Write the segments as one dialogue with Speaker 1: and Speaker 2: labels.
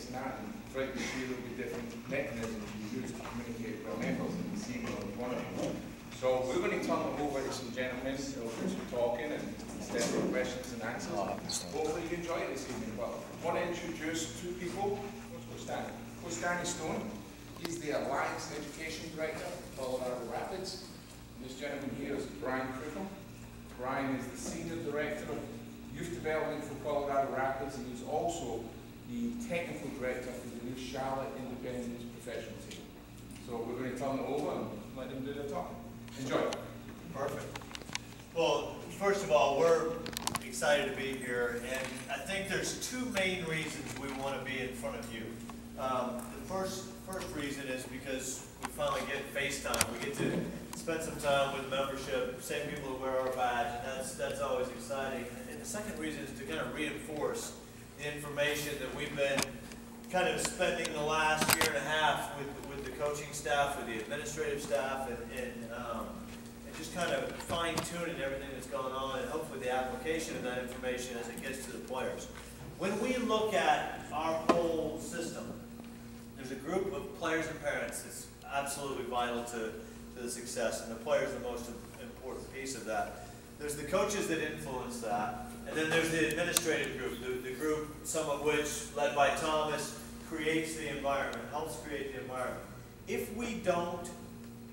Speaker 1: and that, and throughout this year there will be different mechanisms we use to communicate with our members, and this evening was one of them. So we're going to turn it over to some gentlemen who'll do some talking and instead of questions and answers. Hopefully you enjoy it this evening. But I want to introduce two people. Coach Danny. Coach Danny Stone. He's the Alliance Education Director for Colorado Rapids. And this gentleman here is Brian Crookham. Brian is the Senior Director of Youth Development for Colorado Rapids, and he's also the Technical Director for the new Charlotte Independence Professional Team. So we're going to turn it over and let them do their talking. Enjoy.
Speaker 2: Perfect. Well, first of all, we're excited to be here, and I think there's two main reasons we want to be in front of you. The first reason is because we finally get FaceTime. We get to spend some time with membership, same people who wear our badge, and that's always exciting. And the second reason is to kind of reinforce the information that we've been kind of spending the last year and a half with the coaching staff, with the administrative staff, and just kind of fine-tuning everything that's going on, and hopefully the application of that information as it gets to the players. When we look at our whole system, there's a group of players and parents that's absolutely vital to the success, and the players are the most important piece of that. There's the coaches that influence that, and then there's the administrative group, the group, some of which, led by Thomas, creates the environment, helps create the environment. If we don't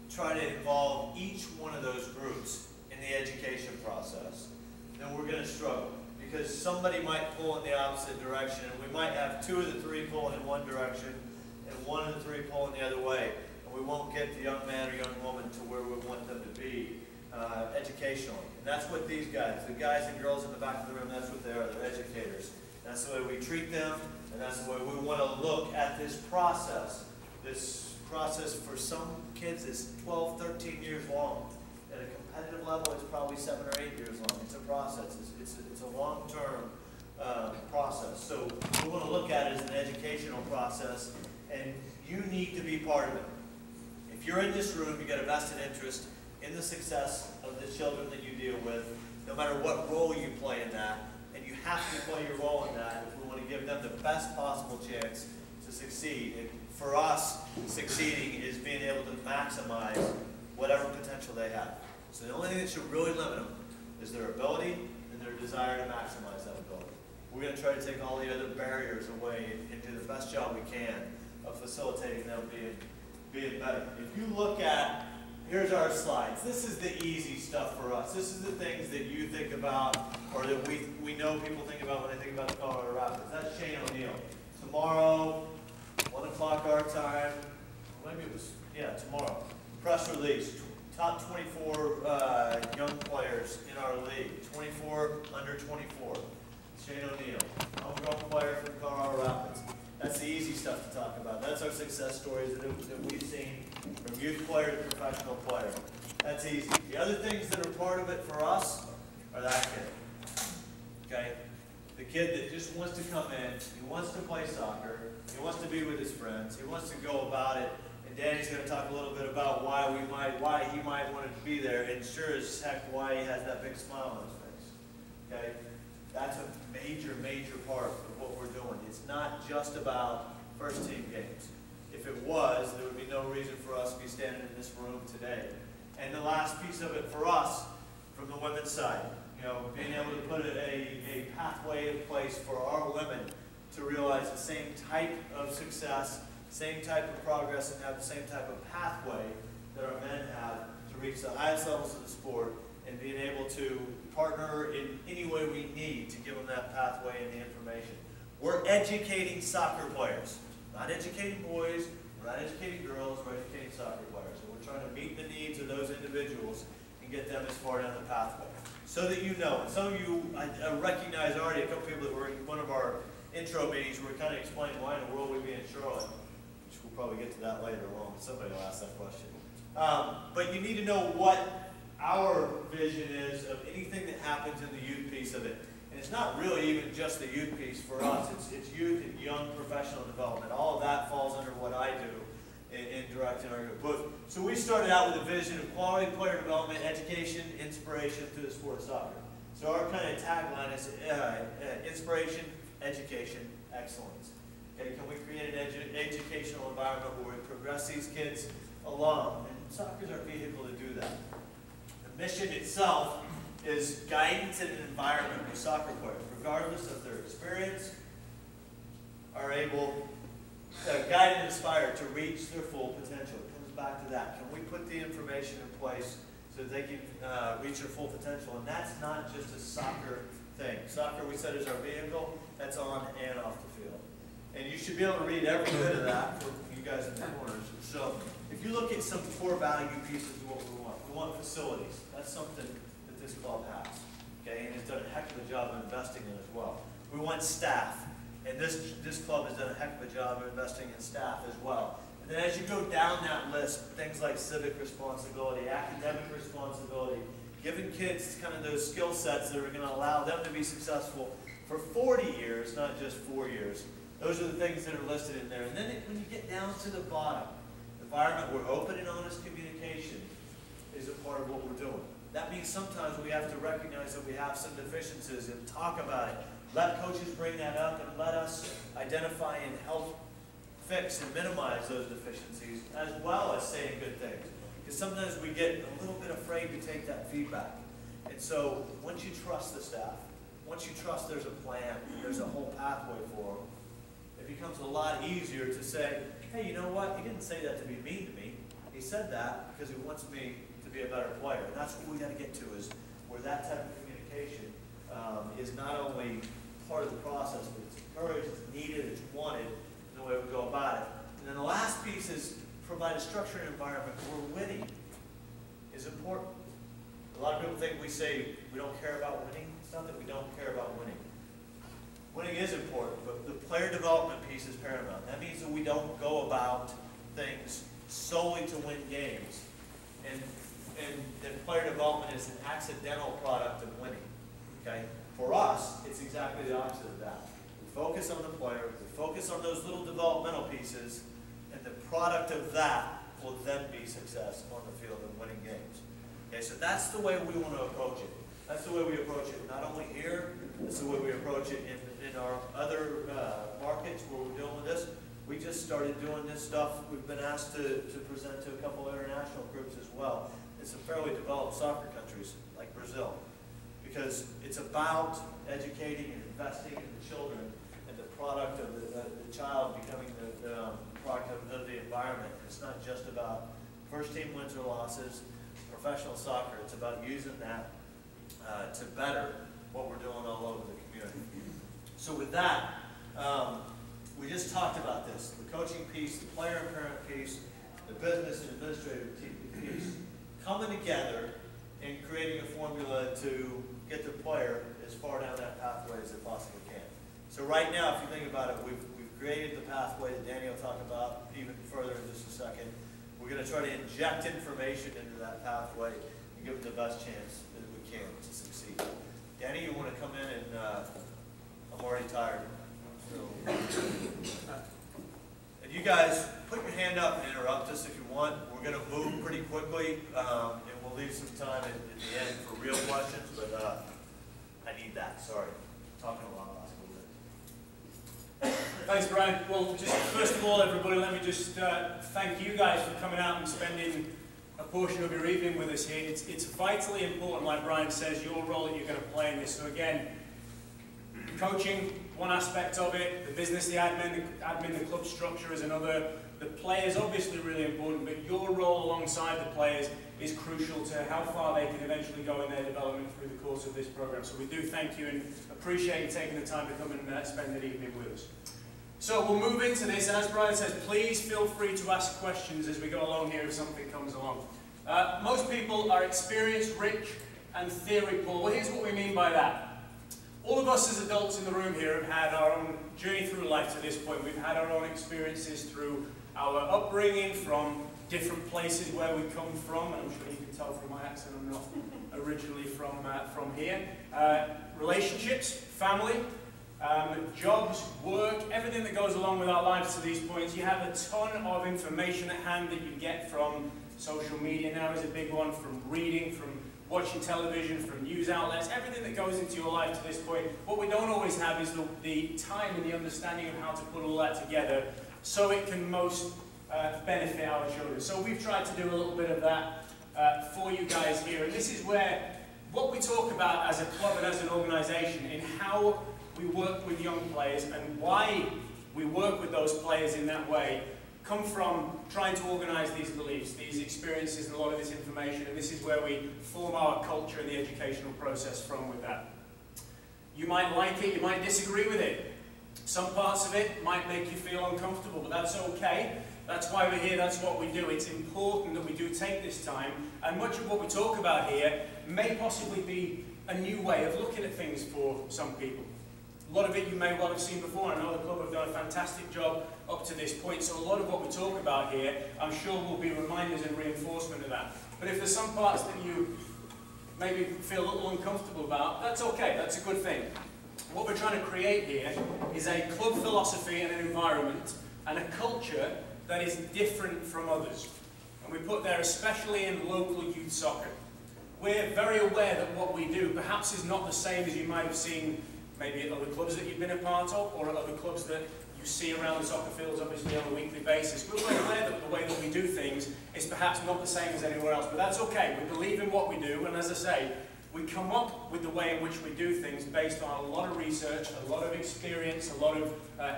Speaker 2: try to involve each one of those groups in the education process, then we're going to struggle, because somebody might pull in the opposite direction, and we might have two of the three pulling in one direction and one of the three pulling the other way, and we won't get the young man or young woman to where we want them to be educationally. And that's what these guys, the guys and girls in the back of the room, that's what they are. They're educators. That's the way we treat them, and that's the way we want to look at this process. This process for some kids is 12, 13 years long. At a competitive level, it's probably 7 or 8 years long. It's a process. It's a long-term process. So we want to look at it as an educational process, and you need to be part of it. If you're in this room, you get a vested interest in the success of the children that you deal with, no matter what role you play in that, and you have to play your role in that if we want to give them the best possible chance to succeed. And for us, succeeding is being able to maximize whatever potential they have. So the only thing that should really limit them is their ability and their desire to maximize that ability. We're going to try to take all the other barriers away and do the best job we can of facilitating them being better. If you look at, here's our slides. This is the easy stuff for us. This is the things that you think about, or that we know people think about when they think about the Colorado Rapids. That's Shane O'Neill. Tomorrow, 1 o'clock our time, maybe it was, yeah, tomorrow. Press release, top 24 young players in our league, 24 under 24. Shane O'Neill, homegrown player from Colorado Rapids. That's the easy stuff to talk about. That's our success stories that we've seen from youth player to professional player. That's easy. The other things that are part of it for us are that kid. Okay? The kid that just wants to come in, he wants to play soccer, he wants to be with his friends, he wants to go about it, and Danny's going to talk a little bit about why he might want to be there, and sure as heck why he has that big smile on his face. Okay? That's a major, major part of what we're doing. It's not just about first team games. If it was, there would be no reason for us to be standing in this room today. And the last piece of it for us, from the women's side, being able to put a pathway in place for our women to realize the same type of success, same type of progress, and have the same type of pathway that our men have to reach the highest levels of the sport, and being able to partner in any way we need to give them that pathway and the information. We're educating soccer players, not educating boys, we're not educating girls, we're educating soccer players. And we're trying to meet the needs of those individuals and get them as far down the pathway. So that you know, and some of you, I recognize already a couple people that were in one of our intro meetings where we kind of explained why in the world we'd be in Charlotte, which we'll probably get to that later on. Somebody will ask that question. But you need to know what our vision is of anything that happens in the youth piece of it. And it's not really even just the youth piece for us. It's youth and young professional development. All of that falls under what I do in directing our group. So we started out with a vision of quality player development, education, inspiration through the sport of soccer. So our kind of tagline is inspiration, education, excellence. Okay, can we create an educational environment where we progress these kids along? And soccer is our vehicle to do that. The mission itself is guidance in an environment where soccer players, regardless of their experience, are able, guided and inspired to reach their full potential. It comes back to that. Can we put the information in place so that they can reach their full potential? And that's not just a soccer thing. Soccer, we said, is our vehicle. That's on and off the field. And you should be able to read every bit of that for you guys in the corners. So if you look at some core value pieces of what we want facilities. That's something that this club has. Okay, and it's done a heck of a job of investing in as well. We want staff. And this club has done a heck of a job of investing in staff as well. And then as you go down that list, things like civic responsibility, academic responsibility, giving kids kind of those skill sets that are going to allow them to be successful for 40 years, not just 4 years. Those are the things that are listed in there. And then when you get down to the bottom, environment where open and honest communication is a part of what we're doing. That means sometimes we have to recognize that we have some deficiencies and talk about it. Let coaches bring that up and let us identify and help fix and minimize those deficiencies, as well as saying good things. Because sometimes we get a little bit afraid to take that feedback. And so once you trust the staff, once you trust there's a plan, there's a whole pathway for them, it becomes a lot easier to say, hey, you know what? He didn't say that to be mean to me. He said that because he wants me to be a better player. And that's what we got to get to, is where that type of communication is not only part of the process, but it's encouraged, it's needed, it's wanted in the way we go about it. And then the last piece is provide a structured environment where winning is important. A lot of people think we say we don't care about winning. It's not that we don't care about winning. Winning is important, but the player development piece is paramount. That means that we don't go about things solely to win games, and that player development is an accidental product of winning. Okay? For us, it's exactly the opposite of that. We focus on the player, we focus on those little developmental pieces, and the product of that will then be success on the field and winning games. Okay, so that's the way we want to approach it. That's the way we approach it, not only here, that's the way we approach it in our other markets where we're dealing with this. We just started doing this stuff. We've been asked to present to a couple of international groups as well. It's some fairly developed soccer countries like Brazil, because it's about educating and investing in the children and the product of the child becoming the product of the environment. It's not just about first team wins or losses, professional soccer. It's about using that to better what we're doing all over the community. So with that, we just talked about this, the coaching piece, the player and parent piece, the business and administrative piece, coming together and creating a formula to get the player as far down that pathway as they possibly can. So right now, if you think about it, we've created the pathway that Danny will talk about even further in just a second. We're going to try to inject information into that pathway and give them the best chance that we can to succeed. Danny, you want to come in and I'm already tired. So, and you guys, put your hand up and interrupt us if you want. We're going to move pretty quickly, and we'll leave some time at the end for real questions, but I need that. Sorry. I'm talking a lot last little bit.
Speaker 3: Thanks, Brian. Well, just first of all, everybody, let me just thank you guys for coming out and spending a portion of your evening with us here. It's vitally important, like Brian says, your role that you're going to play in this. So again, coaching, one aspect of it, the business, the admin, the club structure is another. The players obviously really important, but your role alongside the players is crucial to how far they can eventually go in their development through the course of this program. So we do thank you and appreciate you taking the time to come and spend the evening with us. So we'll move into this. As Brian says, please feel free to ask questions as we go along here if something comes along. Most people are experience rich and theory poor. Well, here's what we mean by that. All of us as adults in the room here have had our own journey through life to this point. We've had our own experiences through our upbringing, from different places where we come from, and I'm sure you can tell from my accent I'm not originally from here. Relationships, family, jobs, work, everything that goes along with our lives to these points. You have a ton of information at hand that you get from social media now is a big one, from reading, from watching television, from news outlets, everything that goes into your life to this point. What we don't always have is the time and the understanding of how to put all that together so it can most benefit our children. So we've tried to do a little bit of that for you guys here. And this is where what we talk about as a club and as an organisation in how we work with young players and why we work with those players in that way come from trying to organise these beliefs, these experiences and a lot of this information, and this is where we form our culture and the educational process from with that. You might like it, you might disagree with it. Some parts of it might make you feel uncomfortable, but that's okay. That's why we're here, that's what we do. It's important that we do take this time, and much of what we talk about here may possibly be a new way of looking at things for some people. A lot of it you may well have seen before. I know the club have done a fantastic job up to this point, so a lot of what we talk about here, I'm sure will be reminders and reinforcement of that. But if there's some parts that you maybe feel a little uncomfortable about, that's okay, that's a good thing. What we're trying to create here is a club philosophy and an environment and a culture that is different from others. And we put there especially in local youth soccer. We're very aware that what we do perhaps is not the same as you might have seen maybe at other clubs that you've been a part of, or at other clubs that you see around the soccer fields, obviously, on a weekly basis. We're well aware that the way that we do things is perhaps not the same as anywhere else, but that's okay. We believe in what we do, and as I say, we come up with the way in which we do things based on a lot of research, a lot of experience, a lot of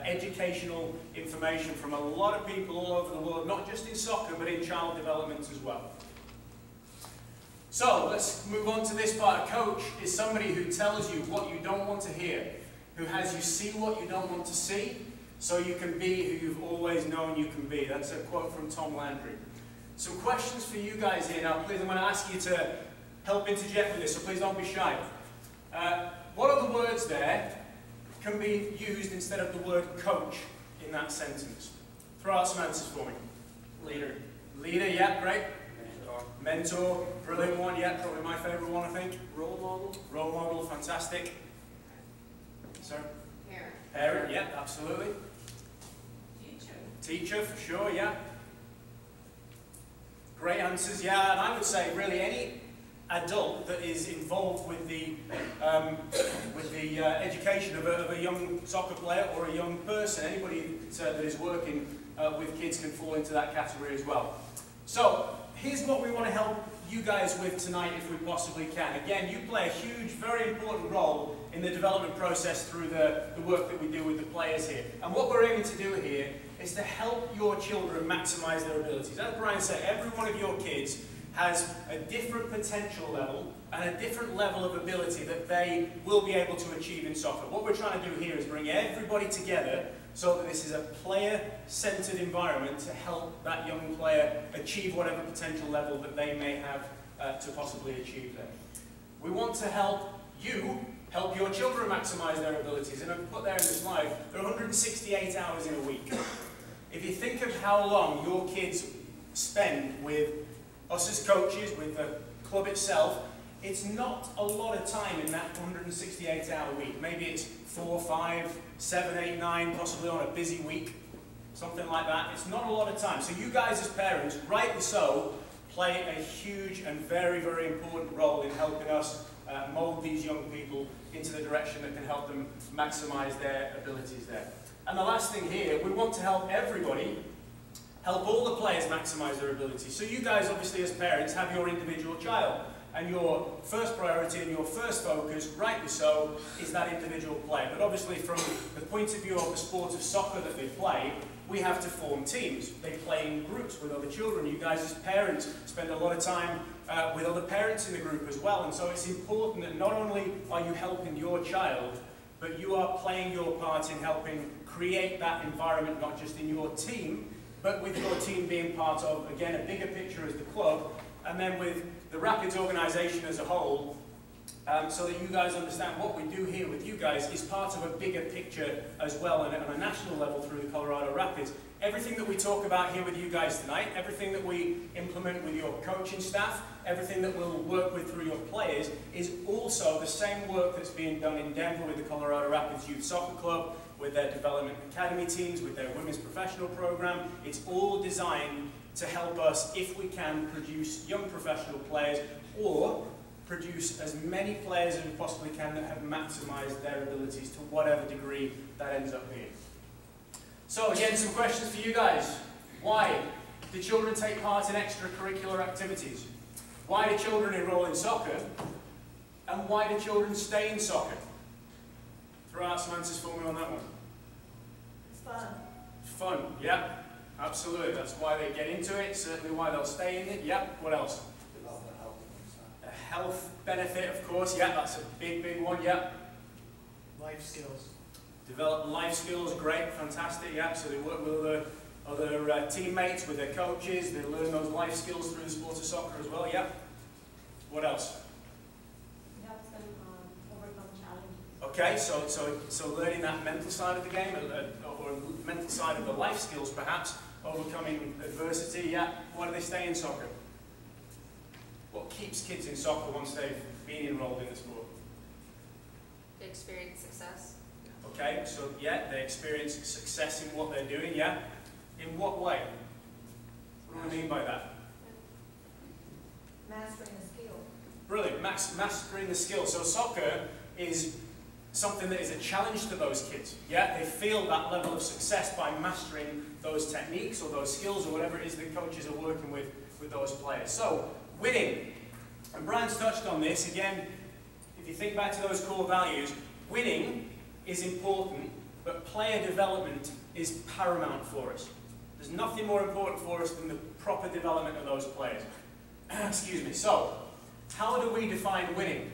Speaker 3: educational information from a lot of people all over the world, not just in soccer, but in child development as well. So let's move on to this part. A coach is somebody who tells you what you don't want to hear, who has you see what you don't want to see, so you can be who you've always known you can be. That's a quote from Tom Landry. Some questions for you guys here. Now, please, I'm going to ask you to help interject with this, so please don't be shy. What other words there can be used instead of the word coach in that sentence? Throw out some answers for me.
Speaker 4: Leader.
Speaker 3: Leader, yeah, great.
Speaker 4: Mentor.
Speaker 3: Mentor, brilliant one, yeah, probably my favourite one, I think.
Speaker 4: Role model.
Speaker 3: Role model, fantastic. Sir?
Speaker 5: Parent.
Speaker 3: Parent, yeah, absolutely.
Speaker 5: Teacher.
Speaker 3: Teacher, for sure, yeah. Great answers, yeah, and I would say really any adult that is involved with the education of a young soccer player or a young person, anybody that is working with kids can fall into that category as well. So, here's what we want to help you guys with tonight if we possibly can. Again, you play a huge, very important role in the development process through the work that we do with the players here. And what we're aiming to do here is to help your children maximize their abilities. As Brian said, every one of your kids has a different potential level and a different level of ability that they will be able to achieve in soccer. What we're trying to do here is bring everybody together so that this is a player-centered environment to help that young player achieve whatever potential level that they may have to possibly achieve there. We want to help you help your children maximize their abilities, and I've put there in the slide, there are 168 hours in a week. If you think of how long your kids spend with us as coaches, with the club itself, it's not a lot of time in that 168-hour week. Maybe it's 4, 5, 7, 8, 9, possibly on a busy week, something like that. It's not a lot of time. So you guys as parents, rightly so, play a huge and very, very important role in helping us mold these young people into the direction that can help them maximize their abilities there. And the last thing here, we want to help everybody, help all the players maximize their abilities. So you guys, obviously as parents, have your individual child. And your first priority and your first focus, rightly so, is that individual player. But obviously from the point of view of the sport of soccer that they play, we have to form teams. They play in groups with other children. You guys as parents spend a lot of time with other parents in the group as well. And so it's important that not only are you helping your child, but you are playing your part in helping create that environment, not just in your team, but with your team being part of, again, a bigger picture as the club, and then with the Rapids organisation as a whole, so that you guys understand what we do here with you guys is part of a bigger picture as well, and on a national level through the Colorado Rapids. Everything that we talk about here with you guys tonight, everything that we implement with your coaching staff, everything that we'll work with through your players, is also the same work that's being done in Denver with the Colorado Rapids Youth Soccer Club, with their development academy teams, with their women's professional program. It's all designed to help us, if we can, produce young professional players, or produce as many players as we possibly can that have maximised their abilities to whatever degree that ends up being. So again, some questions for you guys. Why do children take part in extracurricular activities? Why do children enroll in soccer? And why do children stay in soccer? Throw out some answers for me on that one.
Speaker 5: It's fun.
Speaker 3: Fun, yeah, absolutely. That's why they get into it, certainly why they'll stay in it. Yeah, what else? A health benefit, of course, yeah, that's a big, big one, yeah.
Speaker 4: Life skills.
Speaker 3: Develop life skills, great, fantastic, yeah. So they work with other teammates, with their coaches, they learn those life skills through the sport of soccer as well, yeah. What else?
Speaker 5: It helps them overcome challenges.
Speaker 3: Okay, so learning that mental side of the game, or mental side of the life skills perhaps, overcoming adversity, yeah. Why do they stay in soccer? What keeps kids in soccer once they've been enrolled in the sport?
Speaker 6: They experience success.
Speaker 3: Okay, so yeah, they experience success in what they're doing, yeah. In what way? What do I mean by that?
Speaker 5: Mastering a skill.
Speaker 3: Brilliant, mastering the skill. So soccer is something that is a challenge to those kids. Yeah, they feel that level of success by mastering those techniques or those skills or whatever it is that coaches are working with those players. So, winning. And Brian's touched on this. Again, if you think back to those core values, winning is important, but player development is paramount for us. There's nothing more important for us than the proper development of those players. Excuse me. So, how do we define winning?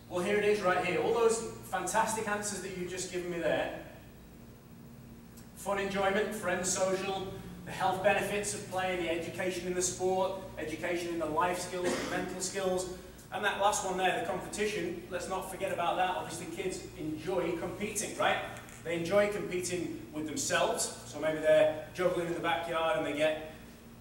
Speaker 3: Well, here it is right here. All those fantastic answers that you've just given me there. Fun, enjoyment, friends, social, the health benefits of playing, the education in the sport, education in the life skills, the mental skills, and that last one there, the competition. Let's not forget about that. Obviously, kids enjoy competing, right? They enjoy competing with themselves. So maybe they're juggling in the backyard and they get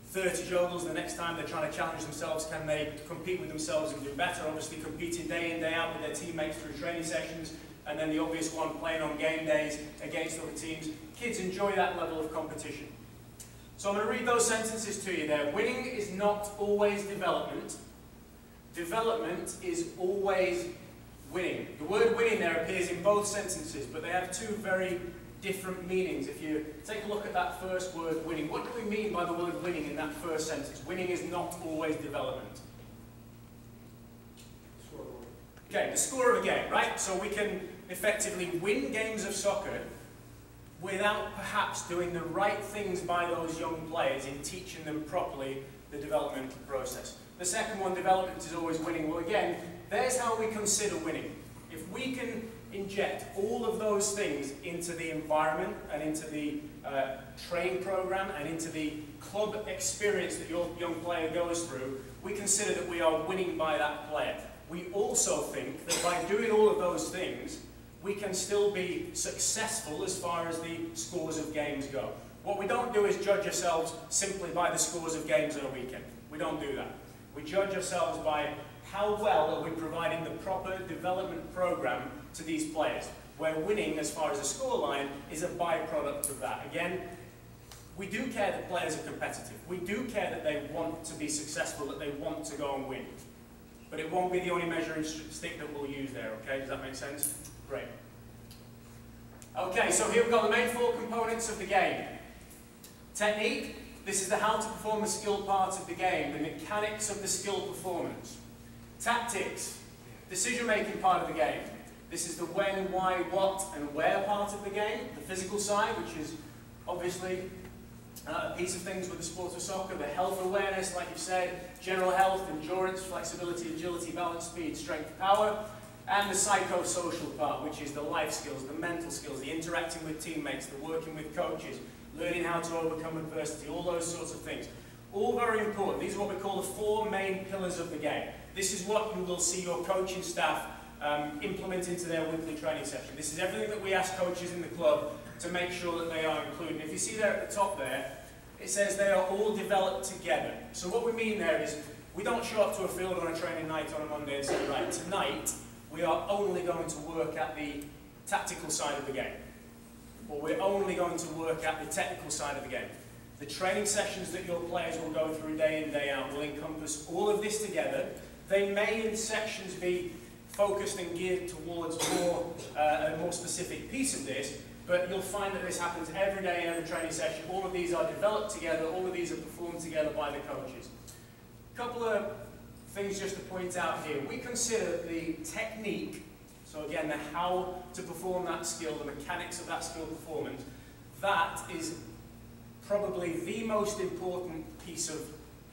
Speaker 3: 30 juggles. The next time they're trying to challenge themselves, can they compete with themselves and do better? Obviously, competing day in, day out with their teammates through training sessions. And then the obvious one, playing on game days against other teams. Kids enjoy that level of competition. So I'm going to read those sentences to you there. Winning is not always development. Development is always winning. The word winning there appears in both sentences, but they have two very different meanings. If you take a look at that first word, winning, what do we mean by the word winning in that first sentence? Winning is not always development. Okay, the score of a game, right? So we can effectively win games of soccer without perhaps doing the right things by those young players in teaching them properly the developmental process. The second one, development is always winning. Well, again, there's how we consider winning. If we can inject all of those things into the environment and into the training program and into the club experience that your young player goes through, we consider that we are winning by that player. We also think that by doing all of those things, we can still be successful as far as the scores of games go. What we don't do is judge ourselves simply by the scores of games on a weekend. We don't do that. We judge ourselves by how well are we providing the proper development program to these players, where winning, as far as the scoreline, is a byproduct of that. Again, we do care that players are competitive. We do care that they want to be successful, that they want to go and win. But it won't be the only measuring stick that we'll use there, okay? Does that make sense? Great. Okay, so here we've got the main four components of the game. Technique, this is the how to perform the skill part of the game, the mechanics of the skill performance. Tactics, decision-making part of the game. This is the when, why, what, and where part of the game. The physical side, which is obviously a piece of things with the sport of soccer. The health awareness, like you said, general health, endurance, flexibility, agility, balance, speed, strength, power. And the psychosocial part, which is the life skills, the mental skills, the interacting with teammates, the working with coaches, learning how to overcome adversity, all those sorts of things. All very important. These are what we call the four main pillars of the game. This is what you will see your coaching staff implement into their weekly training session. This is everything that we ask coaches in the club to make sure that they are included. If you see there at the top there, it says they are all developed together. So what we mean there is, we don't show up to a field on a training night on a Monday and say, right, tonight we are only going to work at the tactical side of the game. Or we're only going to work at the technical side of the game. The training sessions that your players will go through day in, day out will encompass all of this together, They may in sections be focused and geared towards a more specific piece of this, but you'll find that this happens every day in every training session. All of these are developed together, all of these are performed together by the coaches. A couple of things just to point out here. We consider the technique, so again, the how to perform that skill, the mechanics of that skill performance, that is probably the most important piece of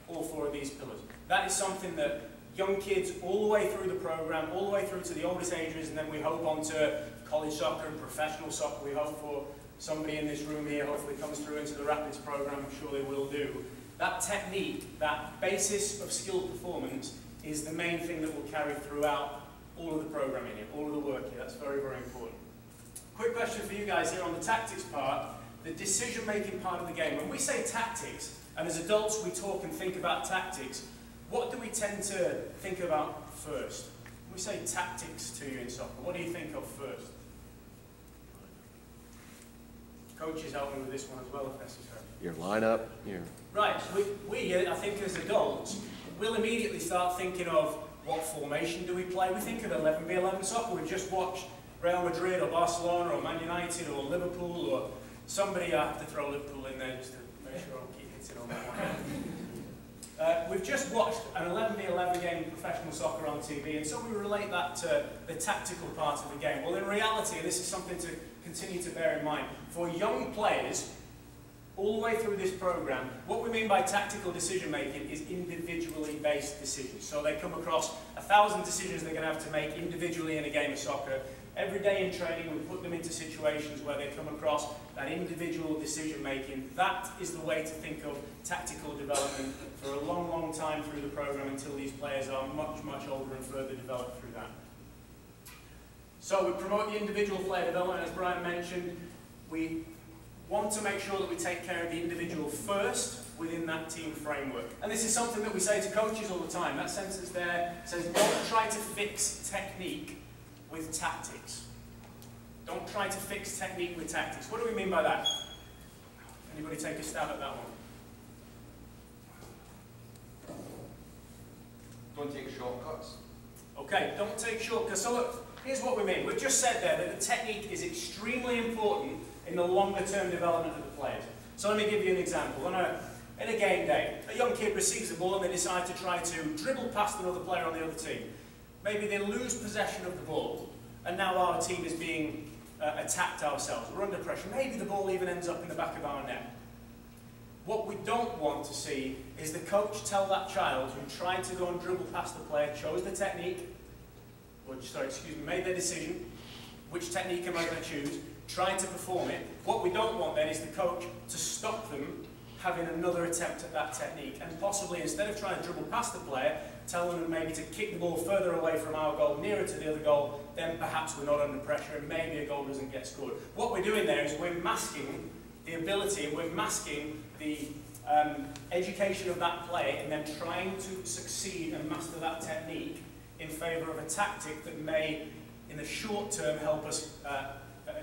Speaker 3: all four of these pillars. That is something that young kids all the way through the program, all the way through to the oldest ages, and then we hope on to college soccer and professional soccer. We hope for somebody in this room here hopefully comes through into the Rapids program. I'm sure they will do. That technique, that basis of skill performance is the main thing that will carry throughout all of the programming here, all of the work here. That's very, very important. Quick question for you guys here on the tactics part, the decision-making part of the game. When we say tactics, and as adults we talk and think about tactics, what do we tend to think about first? When we say tactics to you in soccer, what do you think of first? Coaches help me with this one as well if necessary.
Speaker 7: Your lineup, your...
Speaker 3: Right, I think as adults, we'll immediately start thinking of what formation do we play. We think of 11v11 soccer. We've just watched Real Madrid or Barcelona or Man United or Liverpool or somebody. I have to throw Liverpool in there just to make sure I keep hitting on that one. We've just watched an 11v11 game of professional soccer on TV, and so we relate that to the tactical part of the game. Well, in reality, this is something to continue to bear in mind. For young players, all the way through this program, what we mean by tactical decision making is individually based decisions. So they come across 1,000 decisions they're going to have to make individually in a game of soccer. Every day in training we put them into situations where they come across that individual decision making. That is the way to think of tactical development for a long, long time through the program until these players are much, much older and further developed through that. So we promote the individual player development, as Brian mentioned. We want to make sure that we take care of the individual first within that team framework. And this is something that we say to coaches all the time. That sentence there says, don't try to fix technique with tactics. Don't try to fix technique with tactics. What do we mean by that? Anybody take a stab at that one?
Speaker 1: Don't take shortcuts.
Speaker 3: Okay, don't take shortcuts. So look, here's what we mean. We've just said there that the technique is extremely important in the longer term development of the players. So let me give you an example. In a game day, a young kid receives the ball and they decide to try to dribble past another player on the other team. Maybe they lose possession of the ball, and now our team is being attacked ourselves. We're under pressure. Maybe the ball even ends up in the back of our net. What we don't want to see is the coach tell that child who tried to go and dribble past the player, chose the technique, made their decision, which technique am I going to choose, tried to perform it. What we don't want then is the coach to stop them having another attempt at that technique, and possibly instead of trying to dribble past the player, tell them maybe to kick the ball further away from our goal, nearer to the other goal, then perhaps we're not under pressure and maybe a goal doesn't get scored. What we're doing there is we're masking the ability, we're masking the education of that player and then trying to succeed and master that technique in favour of a tactic that may, in the short term, help us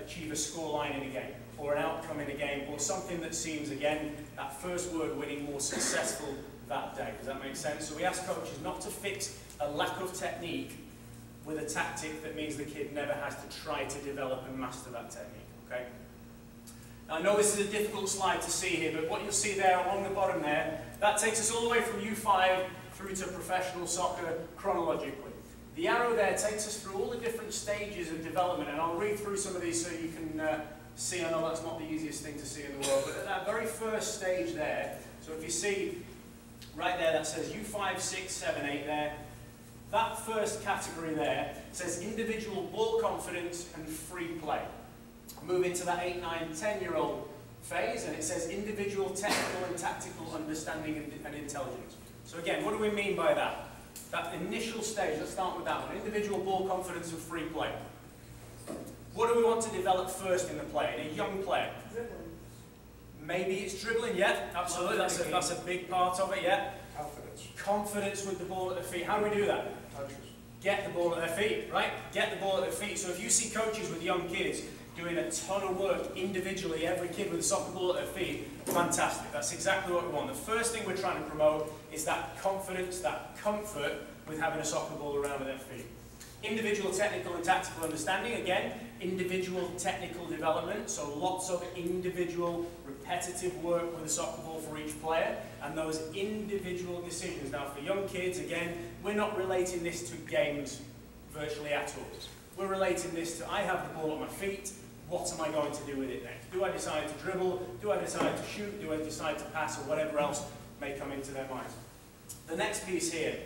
Speaker 3: achieve a scoreline in a game, or an outcome in a game, or something that seems, again, that first word winning, more successful that day. Does that make sense? So we ask coaches not to fix a lack of technique with a tactic that means the kid never has to try to develop and master that technique, okay? Now, I know this is a difficult slide to see here, but what you'll see there along the bottom there, that takes us all the way from U5 through to professional soccer chronologically. The arrow there takes us through all the different stages of development, and I'll read through some of these so you can see. I know that's not the easiest thing to see in the world, but at that very first stage there, so if you see right there that says U5, 6, 7, 8 there, that first category there says individual ball confidence and free play. Move into that 8, 9, 10-year-old phase, and it says individual technical and tactical understanding and intelligence. So again, what do we mean by that? That initial stage, let's start with that one. Individual ball confidence and free play. What do we want to develop first in the play, in a young player?
Speaker 5: Dribbling.
Speaker 3: Maybe it's dribbling, yeah, absolutely. That's a big part of it, yeah.
Speaker 1: Confidence.
Speaker 3: Confidence with the ball at their feet. How do we do that?
Speaker 1: Touches.
Speaker 3: Get the ball at their feet, right? Get the ball at their feet. So if you see coaches with young kids doing a ton of work individually, every kid with a soccer ball at their feet, fantastic. That's exactly what we want. The first thing we're trying to promote is that confidence, that comfort with having a soccer ball around at their feet. Individual technical and tactical understanding, again, individual technical development, so lots of individual repetitive work with a soccer ball for each player, and those individual decisions. Now for young kids, again, we're not relating this to games virtually at all. We're relating this to, I have the ball at my feet, what am I going to do with it next? Do I decide to dribble? Do I decide to shoot? Do I decide to pass? Or whatever else may come into their minds. The next piece here,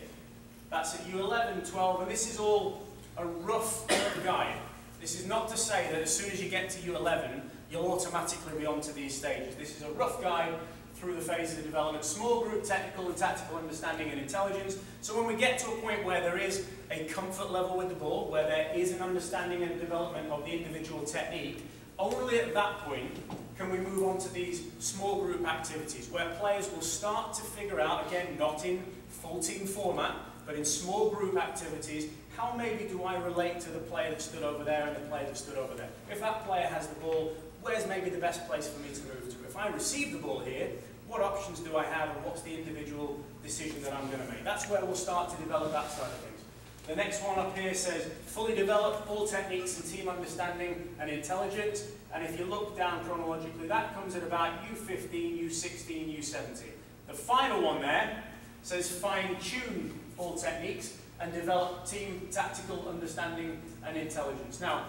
Speaker 3: that's at U11, 12, and this is all a rough guide. This is not to say that as soon as you get to U11, you'll automatically be onto these stages. This is a rough guide through the phases of development, small group technical and tactical understanding and intelligence. So when we get to a point where there is a comfort level with the ball, where there is an understanding and development of the individual technique, only at that point can we move on to these small group activities, where players will start to figure out, again, not in full team format, but in small group activities, how maybe do I relate to the player that stood over there and the player that stood over there? If that player has the ball, where's maybe the best place for me to move to? If I receive the ball here, what options do I have and what's the individual decision that I'm going to make? That's where we'll start to develop that side of things. The next one up here says, fully develop all techniques and team understanding and intelligence. And if you look down chronologically, that comes at about U15, U16, U17. The final one there says fine-tune all techniques and develop team tactical understanding and intelligence. Now,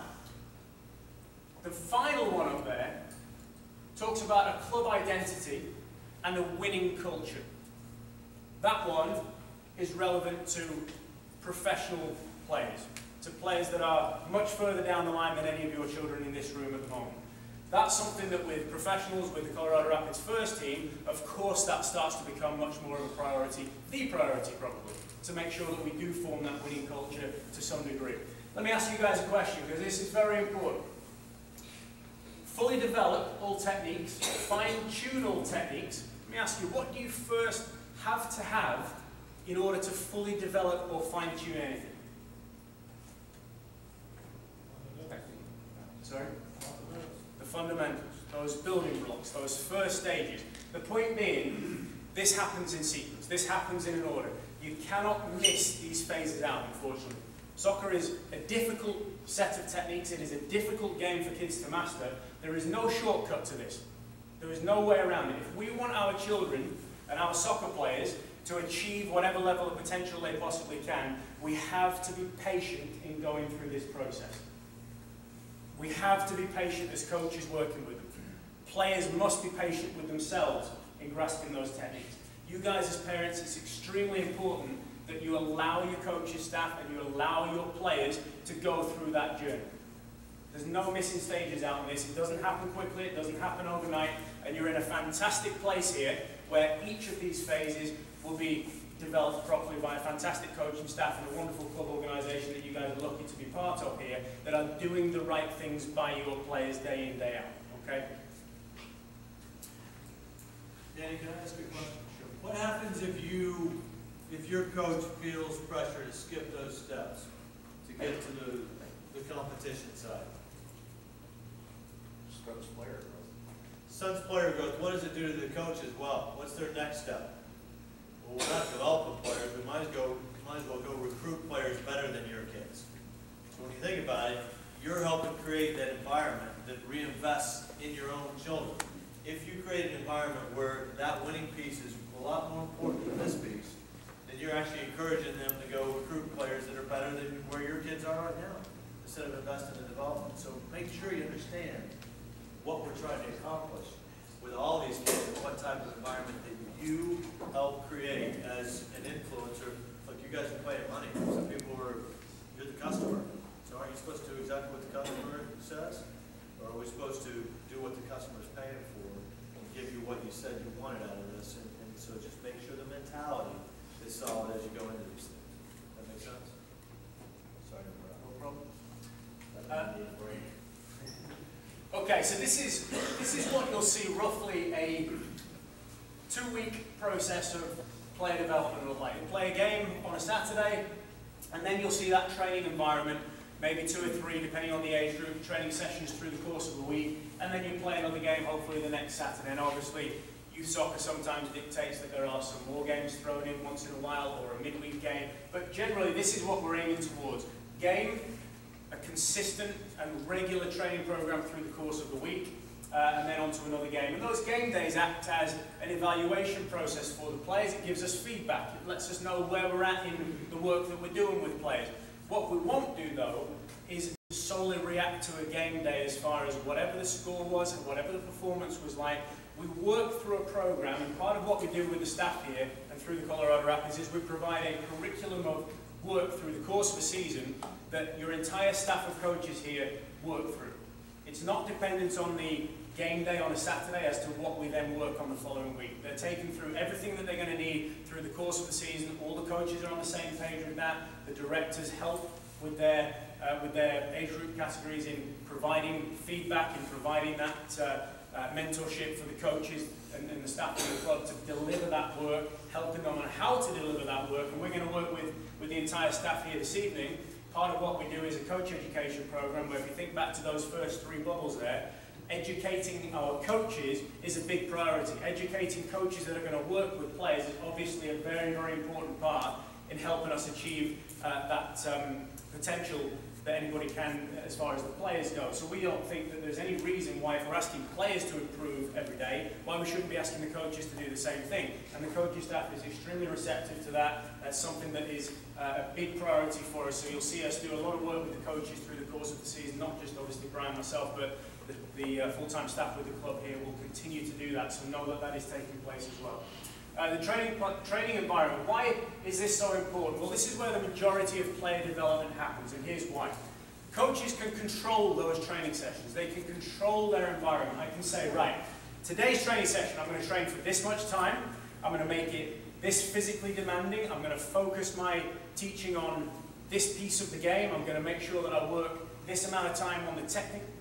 Speaker 3: the final one up there talks about a club identity and a winning culture. That one is relevant to professional players, to players that are much further down the line than any of your children in this room at the moment. That's something that with professionals, with the Colorado Rapids first team, of course that starts to become much more of a priority, the priority probably, to make sure that we do form that winning culture to some degree. Let me ask you guys a question, because this is very important. Fully develop all techniques, fine-tune all techniques. Let me ask you, what do you first have to have in order to fully develop or fine-tune anything? Sorry? The fundamentals, those building blocks, those first stages. The point being, this happens in sequence, this happens in an order. You cannot miss these phases out, unfortunately. Soccer is a difficult set of techniques, it is a difficult game for kids to master. There is no shortcut to this. There is no way around it. If we want our children and our soccer players to achieve whatever level of potential they possibly can, we have to be patient in going through this process. We have to be patient as coaches working with them. Players must be patient with themselves in grasping those techniques. You guys as parents, it's extremely important that you allow your coaching staff and you allow your players to go through that journey. There's no missing stages out on this. It doesn't happen quickly, it doesn't happen overnight, and you're in a fantastic place here where each of these phases will be developed properly by a fantastic coaching staff and a wonderful club organisation that you guys are lucky to be part of here, that are doing the right things by your players day in, day out. Okay?
Speaker 2: Danny, can I ask you a question? Sure. What happens if your coach feels pressure to skip those steps to get to the competition side?
Speaker 1: Stunts player growth.
Speaker 2: Stunts player growth, what does it do to the coach as well? What's their next step? Well, we're not developing players, we might as well go recruit players better than your kids. So when you think about it, you're helping create that environment that reinvests in your own children. If you create an environment where that winning piece is a lot more important than this piece, then you're actually encouraging them to go recruit players that are better than where your kids are right now, instead of investing in development. So make sure you understand what we're trying to accomplish with all these kids and what type of environment that you help create as an influencer. Like you guys are paying money. Some people you're the customer. So aren't you supposed to do exactly what the customer says? Or are we supposed to do what the customer's paying for and give you what you said you wanted out of this? And so just make sure the mentality is solid as you go into these things. That make sense? Sorry, no problem.
Speaker 3: Okay, so this is what you'll see roughly a 2-week process of player development look like. You play a game on a Saturday, and then you'll see that training environment maybe 2 or 3, depending on the age group, training sessions through the course of the week, and then you play another game, hopefully the next Saturday. And obviously, youth soccer sometimes dictates that there are some more games thrown in once in a while, or a midweek game. But generally, this is what we're aiming towards. Game, a consistent and regular training program through the course of the week, and then on to another game. And those game days act as an evaluation process for the players. It gives us feedback. It lets us know where we're at in the work that we're doing with players. What we won't do, though, is solely react to a game day as far as whatever the score was and whatever the performance was like. We work through a program, and part of what we do with the staff here and through the Colorado Rapids is we provide a curriculum of work through the course of a season that your entire staff of coaches here work through. It's not dependent on the game day on a Saturday as to what we then work on the following week. They're taken through everything that they're going to need through the course of the season. All the coaches are on the same page with that. The directors help with their age group categories in providing feedback, in providing that mentorship for the coaches and the staff of the club to deliver that work, helping them on how to deliver that work. And we're going to work with the entire staff here this evening. Part of what we do is a coach education program where, if you think back to those first 3 bubbles there, educating our coaches is a big priority. Educating coaches that are going to work with players is obviously a very, very important part in helping us achieve that potential that anybody can as far as the players go. So we don't think that there's any reason why, if we're asking players to improve every day, why we shouldn't be asking the coaches to do the same thing. And the coaching staff is extremely receptive to that. That's something that is a big priority for us. So you'll see us do a lot of work with the coaches through the course of the season, not just obviously Brian and myself, but the full-time staff with the club here will continue to do that. So know that that is taking place as well. The training environment, why is this so important? Well, this is where the majority of player development happens, and here's why. Coaches can control those training sessions. They can control their environment. I can say, right, today's training session, I'm going to train for this much time. I'm going to make it this physically demanding. I'm going to focus my teaching on this piece of the game. I'm going to make sure that I work this amount of time on the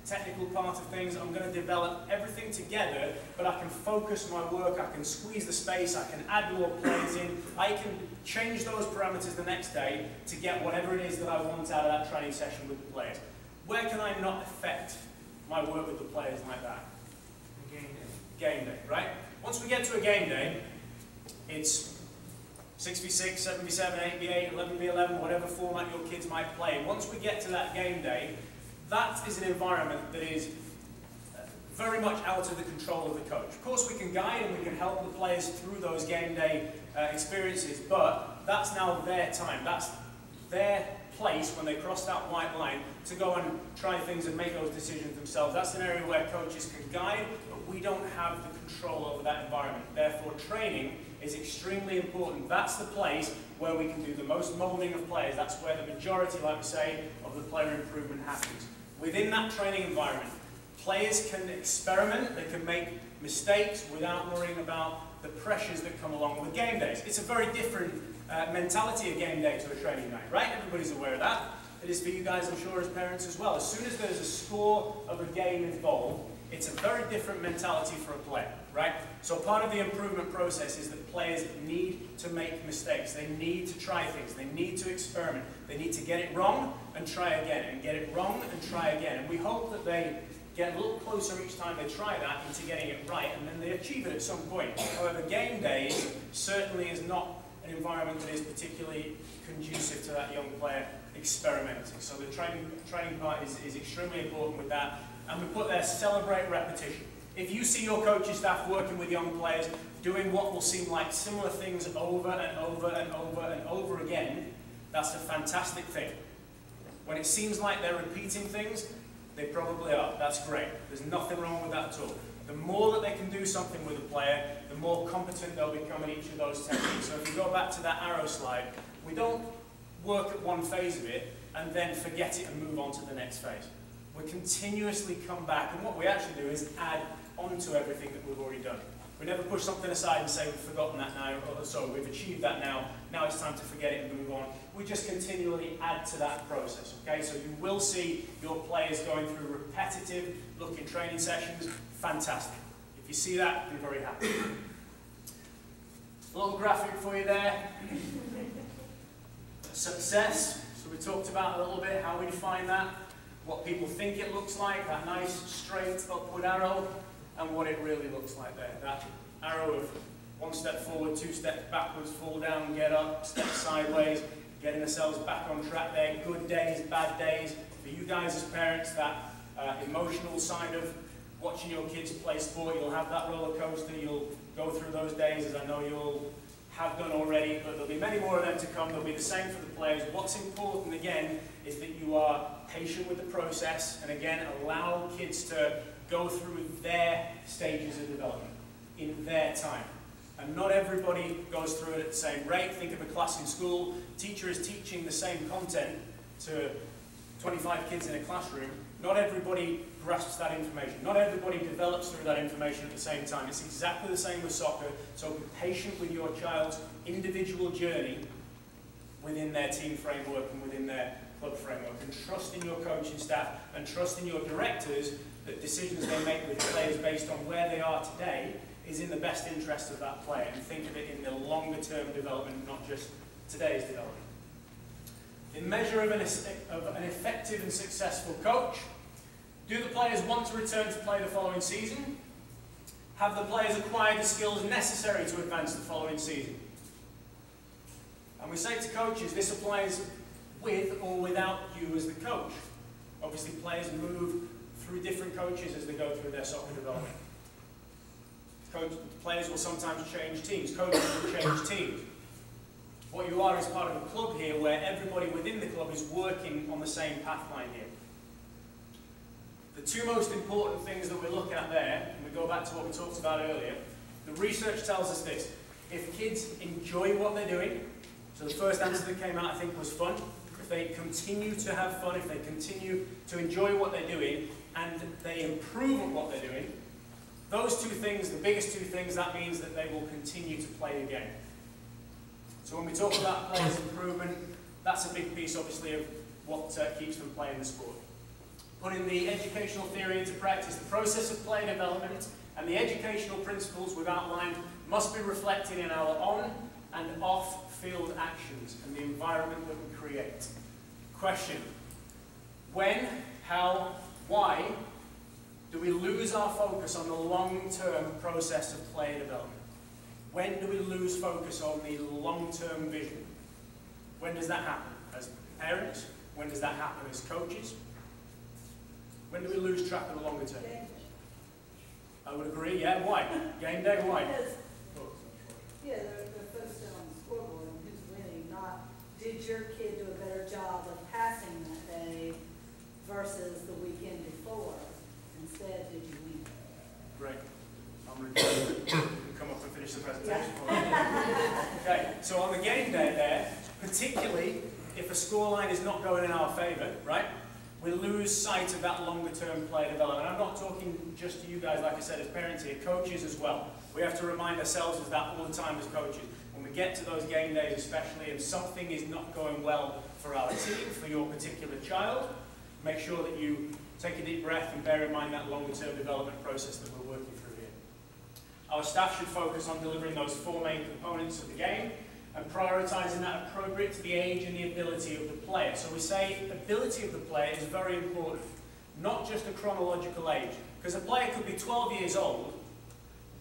Speaker 3: technical part of things. I'm going to develop everything together, but I can focus my work, I can squeeze the space, I can add more plays in, I can change those parameters the next day to get whatever it is that I want out of that training session with the players. Where can I not affect my work with the players like that?
Speaker 4: Game day.
Speaker 3: Game day, right? Once we get to a game day, it's 6v6, 7v7, 8v8, 11v11, whatever format your kids might play. Once we get to that game day, that is an environment that is very much out of the control of the coach. Of course, we can guide and we can help the players through those game day experiences, but that's now their time. That's their place when they cross that white line to go and try things and make those decisions themselves. That's an area where coaches can guide, but we don't have the control over that environment. Therefore, training is extremely important. That's the place where we can do the most molding of players. That's where the majority, like we say, of the player improvement happens. Within that training environment, players can experiment, they can make mistakes without worrying about the pressures that come along with game days. It's a very different mentality of game day to a training night, right? Everybody's aware of that. It is for you guys, I'm sure, as parents as well. As soon as there's a score of a game involved, it's a very different mentality for a player, right? So part of the improvement process is that players need to make mistakes. They need to try things. They need to experiment. They need to get it wrong and try again, and get it wrong and try again. And we hope that they get a little closer each time they try that into getting it right, and then they achieve it at some point. However, game days certainly is not an environment that is particularly conducive to that young player experimenting. So the training part is extremely important with that. And we put there, celebrate repetition. If you see your coaching staff working with young players, doing what will seem like similar things over and over and over and over again, that's a fantastic thing. When it seems like they're repeating things, they probably are. That's great. There's nothing wrong with that at all. The more that they can do something with a player, the more competent they'll become in each of those techniques. So if you go back to that arrow slide, we don't work at one phase of it and then forget it and move on to the next phase. We continuously come back, and what we actually do is add onto everything that we've already done. We never push something aside and say we've forgotten that now, or sorry, we've achieved that now it's time to forget it and move on. We just continually add to that process, okay? So you will see your players going through repetitive looking training sessions. Fantastic. If you see that, be very happy. A little graphic for you there. Success. So we talked about a little bit how we define that, what people think it looks like, that nice straight upward arrow, and what it really looks like there. That arrow of 1 step forward, 2 steps backwards, fall down, get up, step sideways, getting ourselves back on track there. Good days, bad days. For you guys as parents, that emotional side of watching your kids play sport, you'll have that roller coaster, you'll go through those days, as I know you'll have done already, but there'll be many more of them to come. They'll be the same for the players. What's important, again, is that you are patient with the process, and again, allow kids to go through their stages of development in their time. And not everybody goes through it at the same rate. Think of a class in school. Teacher is teaching the same content to 25 kids in a classroom. Not everybody grasps that information. Not everybody develops through that information at the same time. It's exactly the same with soccer. So be patient with your child's individual journey within their team framework and within their club framework. And trust in your coaching staff and trust in your directors that decisions they make with players based on where they are today is in the best interest of that player. And think of it in the longer term development, not just today's development. The measure of an effective and successful coach. Do the players want to return to play the following season? Have the players acquired the skills necessary to advance the following season? And we say to coaches, this applies with or without you as the coach. Obviously, players move through different coaches as they go through their soccer development. Players will sometimes change teams. Coaches will change teams. What you are is part of a club here where everybody within the club is working on the same pathline here. The two most important things that we look at there, and we go back to what we talked about earlier, the research tells us this. If kids enjoy what they're doing, so the first answer that came out I think was fun, if they continue to have fun, if they continue to enjoy what they're doing, and they improve at what they're doing, those two things, the biggest two things, that means that they will continue to play the game. So when we talk about players' improvement, that's a big piece, obviously, of what keeps them playing the sport. Putting the educational theory into practice, the process of player development and the educational principles we've outlined must be reflected in our on and off-field actions and the environment that we create. Question: when, how, why do we lose our focus on the long-term process of player development? When do we lose focus on the long-term vision? When does that happen? As parents? When does that happen as coaches? When do we lose track of the longer term? I would agree, yeah. Why? Game day, why?
Speaker 7: Because, yeah, they're focused on the scoreboard and who's winning, not did your kid do a better job of passing that day versus the weekend before. Instead, did you win?
Speaker 3: Great. I'm ready to come up and finish the presentation. Okay, so on the game day there, particularly if a scoreline is not going in our favour, right? We lose sight of that longer term player development. I'm not talking just to you guys, like I said, as parents here, coaches as well. We have to remind ourselves of that all the time as coaches. When we get to those game days especially, and something is not going well for our team, for your particular child, make sure that you take a deep breath and bear in mind that longer term development process that we're working through here. Our staff should focus on delivering those four main components of the game, and prioritising that appropriate to the age and the ability of the player. So we say ability of the player is very important, not just a chronological age. Because a player could be 12 years old,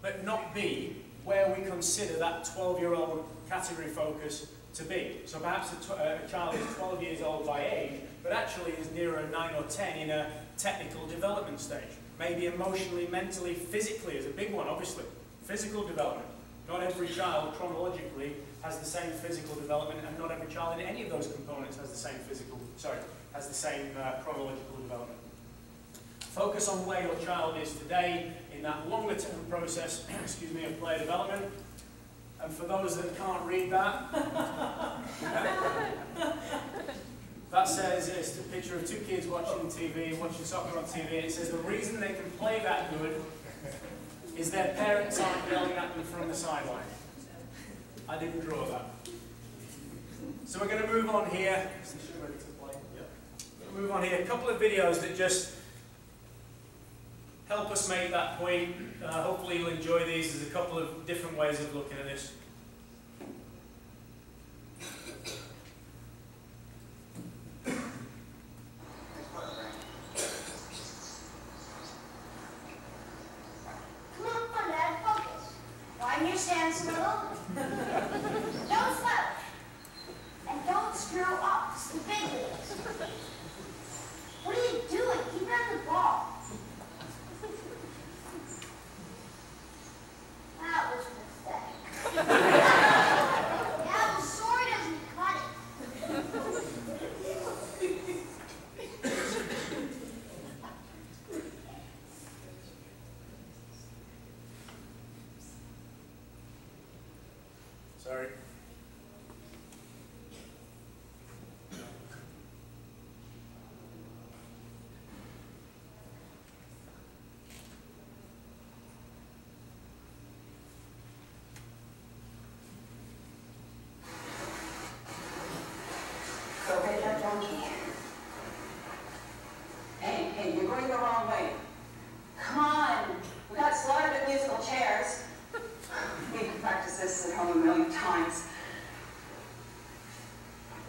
Speaker 3: but not be where we consider that 12-year-old category focus to be. So perhaps a child is 12 years old by age, but actually is nearer 9 or 10 in a technical development stage. Maybe emotionally, mentally, physically is a big one, obviously. Physical development. Not every child chronologically has the same physical development, and not every child in any of those components has the same chronological development. Focus on where your child is today in that longer term process, excuse me, of player development. And for those that can't read that, that says it's a picture of two kids watching TV, watching soccer on TV, and it says the reason they can play that good is their parents aren't yelling at them from the sideline. I didn't draw that. So we're going to move on here. Move on here. A couple of videos that just help us make that point. Hopefully you'll enjoy these. There's a couple of different ways of looking at this. Sorry.
Speaker 8: Okay, that donkey. Hey, you're going the wrong way. Come on, we got slaughtered at musical chairs. We can practice this at home a million times.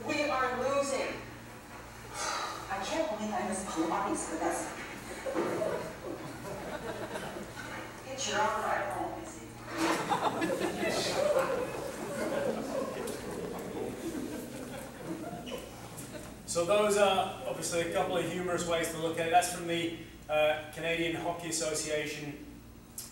Speaker 8: We are losing. I can't believe I missed Pilates for this. Get your own right home,
Speaker 3: So those are obviously a couple of humorous ways to look at it. That's from the Canadian Hockey Association.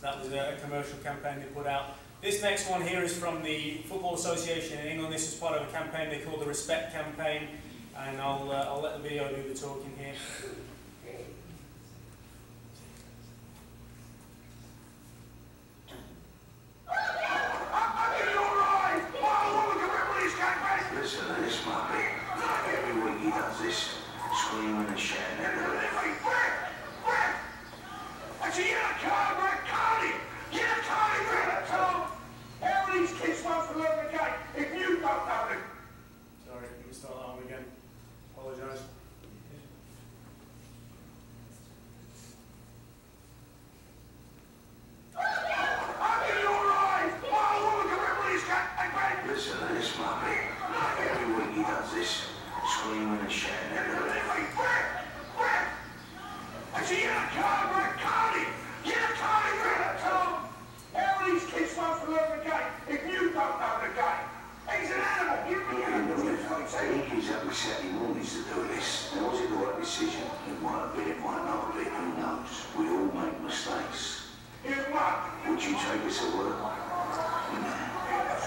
Speaker 3: That was a commercial campaign they put out. This next one here is from the Football Association in England. This is part of a campaign they call the Respect Campaign, and I'll let the video do the talking here.
Speaker 9: Listen to this, Marty. Every week he does this, screaming and shouting at the
Speaker 10: Actually, you're a card, we're a cardi. You're a cardi, we're a Tom. How are these kids supposed to learn the game if you don't know them?
Speaker 3: Sorry, let me start that one again. Apologise.
Speaker 9: Listen to this, Marty. Every week he does this, screaming and shouting at the
Speaker 10: Actually, you're a card, we're a cardi. You're a cardi, we're a Tom. How are these kids supposed to learn the game if you don't know the game? He's an animal.
Speaker 9: I think he's up with Saturday mornings to do this. Now, was it the right decision? It might have been, it might not have been, who knows? We all make mistakes.
Speaker 10: You what?
Speaker 9: Would you take us to work?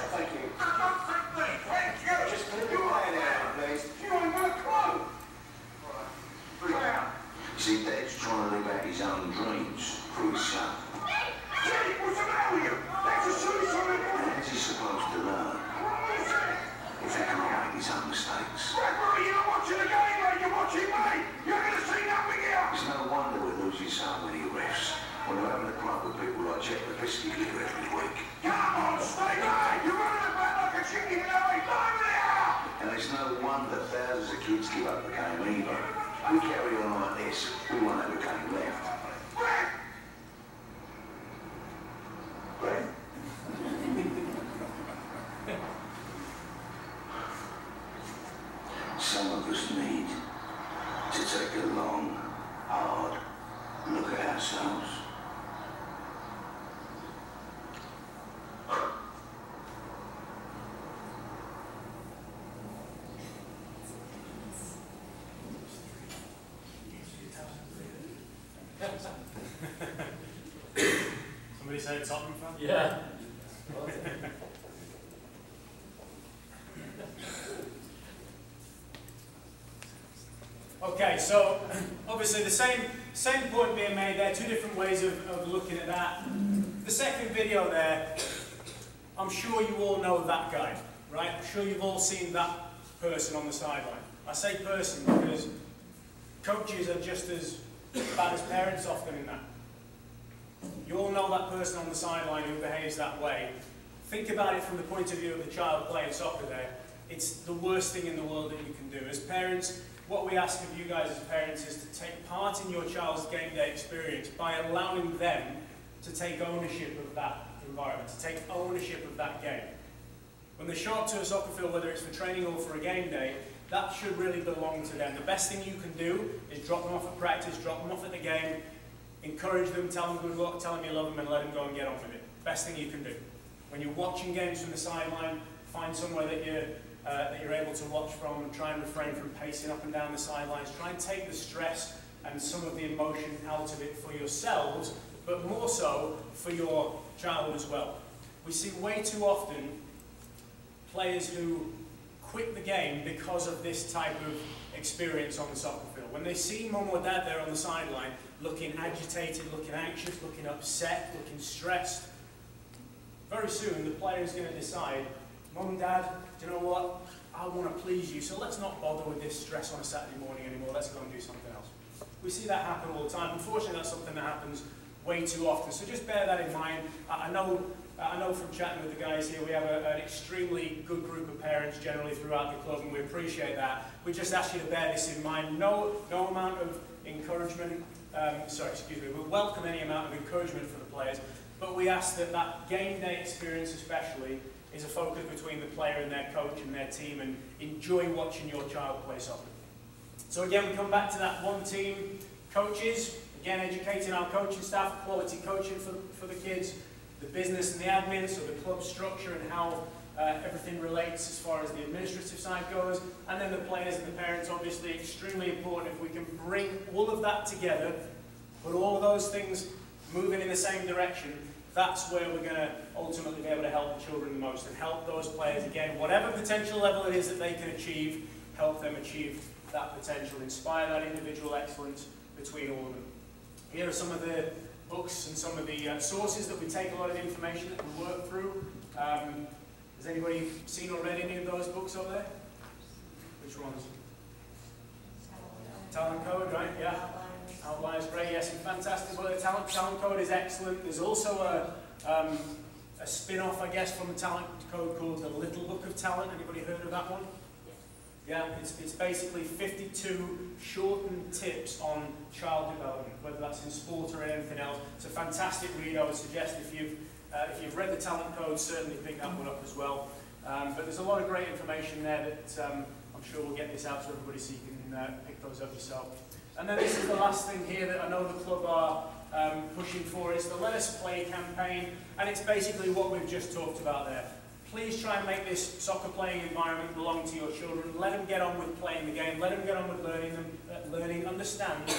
Speaker 10: Thank you. Thank you. Just put your hand out, please. You ain't got a clue.
Speaker 9: See, Dad's trying to live out his own dreams for his son.
Speaker 10: Jenny, what's the matter with you? That's a suicide report.
Speaker 9: How's he supposed to learn if he can't make his own mistakes?
Speaker 10: Referee, you're not watching the game, mate. You're watching me. You're going to see nothing here.
Speaker 9: It's no wonder we're losing so many refs when we're having a club with people like Jack Lepiski here every week.
Speaker 10: Come on, stay back. You're running about like a chicken with a eye. Over there.
Speaker 9: And it's no wonder thousands of kids give up the game either. We carry on like this, we won't have a game left. Some of us need to take a long, hard look at ourselves.
Speaker 3: Somebody say Tottenham fan?
Speaker 4: Yeah.
Speaker 3: Okay, so obviously the same point being made there, two different ways of looking at that. The second video there, I'm sure you all know that guy, right? I'm sure you've all seen that person on the sideline. I say person because coaches are just as bad as parents often in that. You all know that person on the sideline who behaves that way. Think about it from the point of view of the child playing soccer there. It's the worst thing in the world that you can do. As parents, what we ask of you guys as parents is to take part in your child's game day experience by allowing them to take ownership of that environment, to take ownership of that game. When they show up to a soccer field, whether it's for training or for a game day, that should really belong to them. The best thing you can do is drop them off at practice, drop them off at the game, encourage them, tell them good luck, tell them you love them, and let them go and get on with it. Best thing you can do. When you're watching games from the sideline, find somewhere that you're able to watch from and try and refrain from pacing up and down the sidelines. Try and take the stress and some of the emotion out of it for yourselves, but more so for your child as well. We see way too often players who quit the game because of this type of experience on the soccer field. When they see mum or dad there on the sideline looking agitated, looking anxious, looking upset, looking stressed, very soon the player is going to decide, Mum, Dad, do you know what? I want to please you, so let's not bother with this stress on a Saturday morning anymore. Let's go and do something else. We see that happen all the time. Unfortunately, that's something that happens way too often. So just bear that in mind. I know from chatting with the guys here, we have an extremely good group of parents generally throughout the club, and we appreciate that. We just ask you to bear this in mind. No amount of encouragement, we welcome any amount of encouragement for the players, but we ask that that game day experience especially is a focus between the player and their coach and their team, and enjoy watching your child play soccer. So again, we come back to that one team, coaches, again educating our coaching staff, quality coaching for the kids, the business and the admin, so the club structure and how everything relates as far as the administrative side goes, and then the players and the parents, obviously extremely important. If we can bring all of that together, put all of those things moving in the same direction, that's where we're going to ultimately be able to help the children the most and help those players, again, whatever potential level it is that they can achieve, help them achieve that potential, inspire that individual excellence between all of them. Here are some of the books and some of the sources that we take a lot of information that we work through. Has anybody seen or read any of those books over there? Which ones? Talent Code, right? Yeah. Outliers, great, yes, and fantastic. Well, the Talent Code is excellent. There's also a spin-off, I guess, from the Talent Code called The Little Book of Talent. Anybody heard of that one? Yeah, it's basically 52 shortened tips on child development, whether that's in sport or anything else. It's a fantastic read. I would suggest if you've read the Talent Code, certainly pick that one up as well. But there's a lot of great information there that I'm sure we'll get this out to everybody so you can pick those up yourself. And then this is the last thing here that I know the club are pushing for. It's the Let Us Play campaign, and it's basically what we've just talked about there. Please try and make this soccer playing environment belong to your children. Let them get on with playing the game. Let them get on with learning. Understand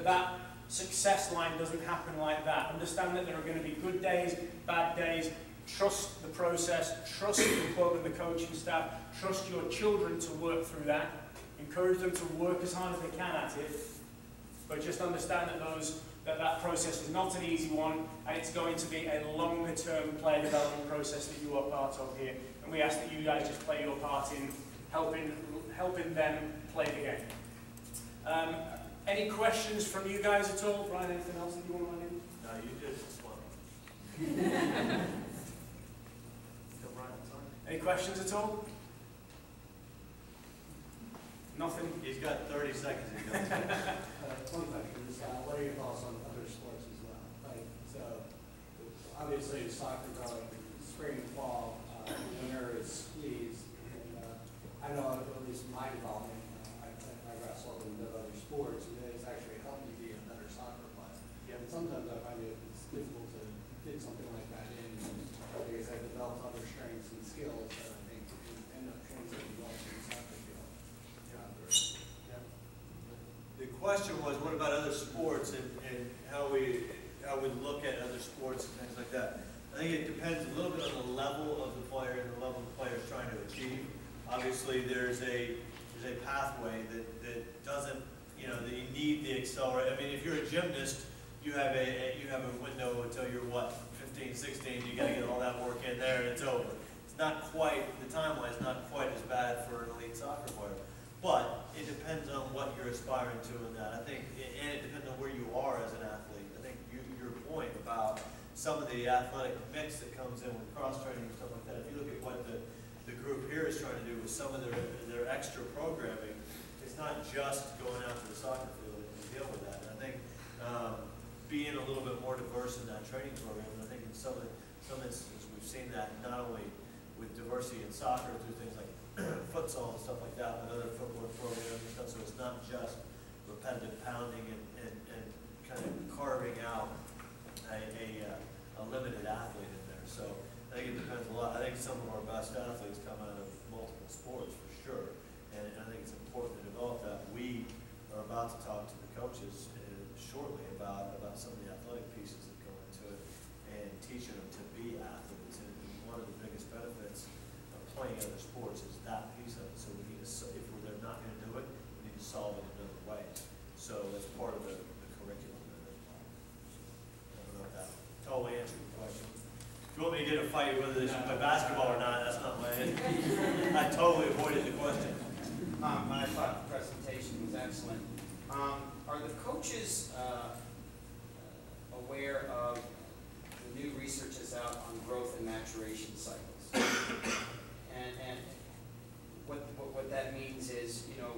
Speaker 3: that success line doesn't happen like that. Understand that there are going to be good days, bad days. Trust the process. Trust the club and the coaching staff. Trust your children to work through that. Encourage them to work as hard as they can at it. But just understand that that process is not an easy one, and it's going to be a longer-term player development process that you are part of here. And we ask that you guys just play your part in helping them play the game. Any questions from you guys at all? Brian, anything else that you want to add in?
Speaker 2: No, you did this one.
Speaker 3: Any questions at all? Nothing?
Speaker 2: He's got 30 seconds to go.
Speaker 11: One question is, what are your thoughts on other sports as well? Like, so, obviously soccer going spring and fall, winter is squeezed, and I know at least in my involvement, I wrestled and did other sports, and it's actually helped me be a better soccer player. Yeah. And sometimes I find it's difficult to fit something like that in, because I developed other strengths and skills that I think end up translating well to the soccer field.
Speaker 2: The question was, what about other sports and how we look at other sports and things like that? I think it depends a little bit on the level of the player and the level the player is trying to achieve. Obviously, there's a pathway that doesn't, that you need the accelerator. I mean, if you're a gymnast, you have a window until you're what, 15, 16. You got to get all that work in there, and it's over. It's not quite, the timeline is not quite as bad for an elite soccer player. But it depends on what you're aspiring to in that. I think, and it depends on where you are as an athlete. I think your point about some of the athletic mix that comes in with cross-training and stuff like that, if you look at what the group here is trying to do with some of their extra programming, it's not just going out to the soccer field and deal with that. And I think being a little bit more diverse in that training program, and I think in some instances we've seen that not only with diversity in soccer through things like futsal and stuff like that, but other football programs and stuff, so it's not just repetitive pounding and kind of carving out a limited athlete in there. So I think it depends a lot. I think some of our best athletes come out of multiple sports for sure, and I think it's important to develop that. We are about to talk to the coaches shortly about some of the athletic pieces that go into it and teaching them to be athletes. And one of the biggest benefits of playing other sports is that piece of it. So we need to, if they're not going to do it, we need to solve it in other ways. So that's part of the curriculum. I don't know if that totally answered the question. If you want me to get a fight whether they should play basketball or not, that's not my I totally avoided the question.
Speaker 12: I thought the presentation was excellent. Are the coaches aware of the new research that's out on growth and maturation cycles? And what that means is, you know,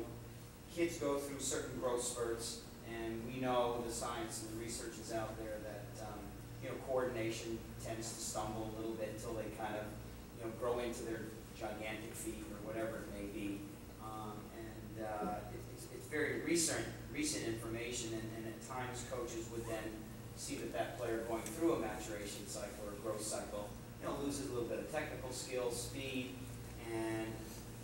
Speaker 12: kids go through certain growth spurts, and we know the science and the research is out there that, you know, coordination tends to stumble a little bit until they kind of, you know, grow into their gigantic feet or whatever it may be. It's very recent information, and at times coaches would then see that player going through a maturation cycle or a growth cycle, you know, loses a little bit of technical skill, speed, and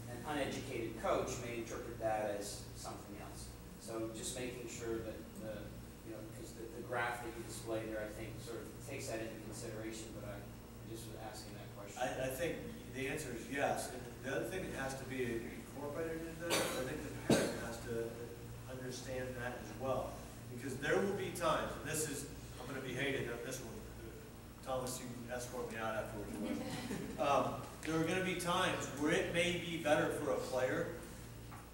Speaker 12: an uneducated coach may interpret that as something else. So just making sure that you know, because the graph that you display there, I think, sort of takes that into consideration. But I just was asking that question.
Speaker 2: I think the answer is yes. And the other thing that has to be incorporated into that, I think the parent has to understand that as well. Because there will be times, and this is, I'm going to be hated on this one. Thomas, you can escort me out afterwards. There are going to be times where it may be better for a player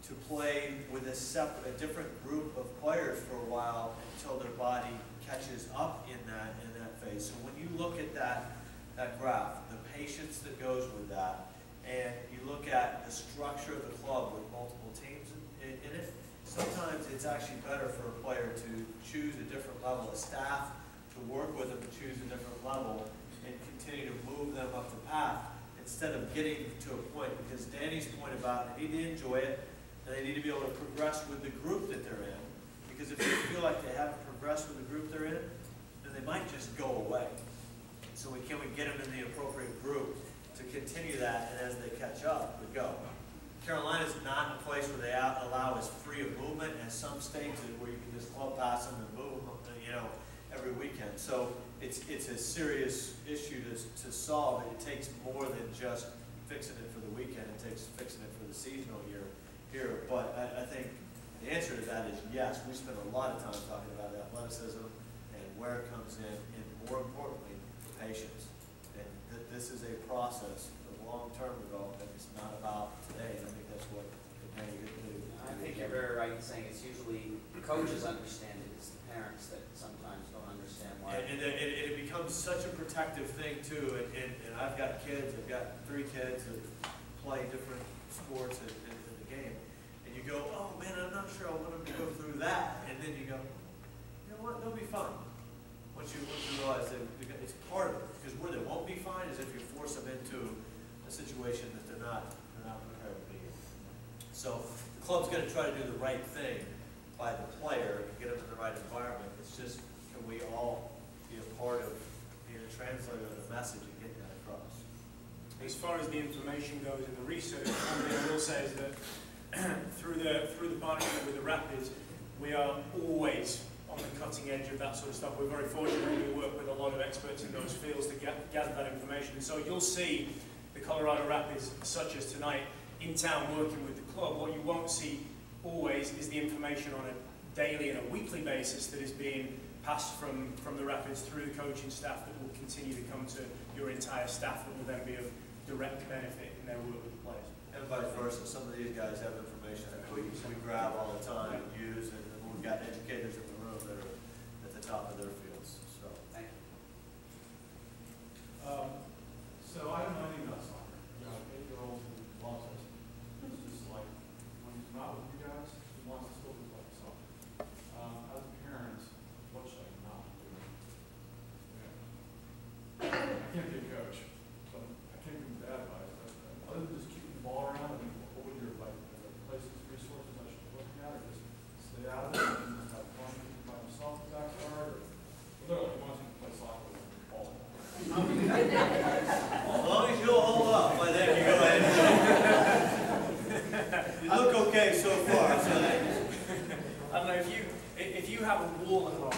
Speaker 2: to play with a different group of players for a while until their body catches up in that phase. So when you look at that graph, the patience that goes with that, and you look at the structure of the club with multiple teams in it, sometimes it's actually better for a player to choose a different level of staff, to work with them, to choose a different level, and continue to move them up the path instead of getting to a point. Because Danny's point about they need to enjoy it, and they need to be able to progress with the group that they're in. Because if they feel like they haven't progressed with the group they're in, then they might just go away. So can we get them in the appropriate group to continue that, and as they catch up, we go. Carolina's not a place where they allow as free of movement as some states where you can just club pass them and move them, you know, every weekend. So it's a serious issue to solve. It takes more than just fixing it for the weekend. It takes fixing it for the seasonal year here. But I think the answer to that is yes. We spend a lot of time talking about athleticism and where it comes in, and more importantly, patience. And this is a process of long-term development. It's not about today. I think that's what Danny could do.
Speaker 12: I think you're very right in saying it's usually the coaches understand it. It's the parents that sometimes don't understand why.
Speaker 2: And it becomes such a protective thing too. And I've got kids. I've got 3 kids that play different sports in the game. And you go, oh man, I'm not sure I want them to go through that. And then you go, you know what? They'll be fine. Once you realize that it's part of it. Because where they won't be fine is if you force them into a situation that they're not prepared to be in. So the club's going to try to do the right thing by the player and get them in the right environment. It's just, can we all be a part of being a translator of the message and getting that across?
Speaker 3: As far as the information goes in the research, one thing I will say is that through the partnership with the Rapids, we are always on the cutting edge of that sort of stuff. We're very fortunate we work with a lot of experts in those fields to gather that information. And so you'll see the Colorado Rapids, such as tonight, in town working with the club. What you won't see always is the information on a daily and a weekly basis that is being passed from the Rapids through the coaching staff that will continue to come to your entire staff that will then be of direct benefit in their work with the players.
Speaker 2: And vice versa. Some of these guys have information that we grab all the time and use, and we've got educators in the room that are at the top of their fields. So
Speaker 12: thank you.
Speaker 13: So I don't know anything about soccer. You know, 8-year-old who loves it. It's just like, when he's not with you guys, he wants to still be playing soccer. As a parent, what should I not do? Yeah. I can't be a coach, but I can't give bad advice. But other than just keeping the ball around, I mean, what would your like places, resources I should be looking at, or just stay out of it and just have fun by himself in the backyard? Or literally, he wants to play soccer with the ball.
Speaker 2: as long as you'll hold up, I think you go ahead. You look okay so far. So
Speaker 3: I don't know, if you have a wall at home,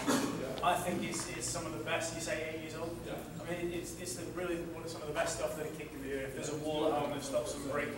Speaker 3: I think it's some of the best. You say 8 years old.
Speaker 13: Yeah.
Speaker 3: I mean, it's really some of the best stuff that a kid can do. If there's a wall at home that stops them breaking.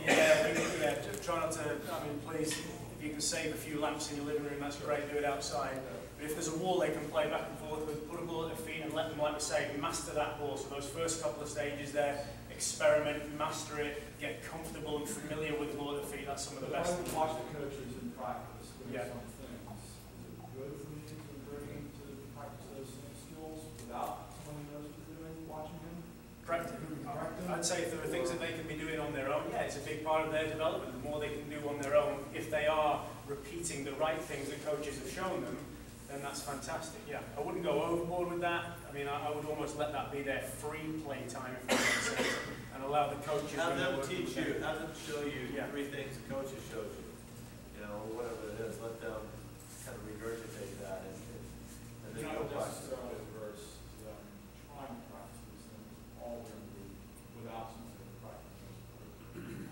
Speaker 3: Yeah. Try not to. I mean, please, if you can save a few lamps in your living room, that's great. Do it outside. But if there's a wall they can play back and forth with, put a ball at their feet and let them, like we say, master that ball. So those first couple of stages there, experiment, master it, get comfortable and familiar with lower feet. That's some of the best
Speaker 13: If
Speaker 3: things.
Speaker 13: I watch the coaches in practice doing
Speaker 3: Yeah.
Speaker 13: some things, is it good for me to bring him to practice those same skills without someone who knows what they're doing, watching him?
Speaker 3: I'd say if there are things that they can be doing on their own, yeah, it's a big part of their development. The more they can do on their own, if they are repeating the right things that coaches have shown them, then that's fantastic. Yeah, I wouldn't go overboard with that. I mean, I would almost let that be their free play time, if that makes sense, and allow the coaches.
Speaker 2: Have
Speaker 3: when they're
Speaker 2: them
Speaker 3: working
Speaker 2: teach
Speaker 3: with
Speaker 2: you,
Speaker 3: them.
Speaker 2: have them show you
Speaker 3: Yeah.
Speaker 2: 3 things the coaches showed you, or whatever it is, let them kind of regurgitate that and then go
Speaker 13: Not
Speaker 2: practice.
Speaker 13: necessarily adverse to them trying to practice these things all during the week without some sort of practice.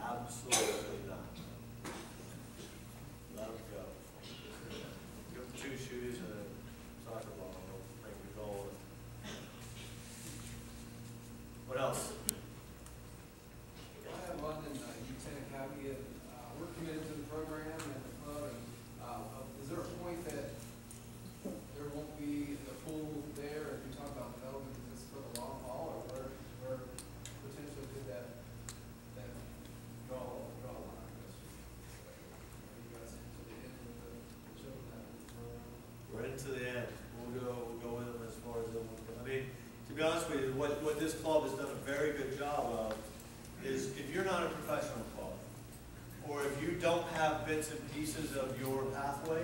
Speaker 2: Absolutely not. Let them go. Give them 2 shoes and a soccer ball, and they'll make the goal. What else?
Speaker 14: I have one in Utah County, and we're committed to the program and the club, and is there a point that there won't be the pool there, if you talk about development, is this for the long haul, or where potentially could that draw a line, I guess? Are you guys into the end of the children that program?
Speaker 2: Right into the end. We'll go with them as far as I mean, to be honest with you, what this club has done a very good job of is if you're not a professional club, or if you don't have bits and pieces of your pathway,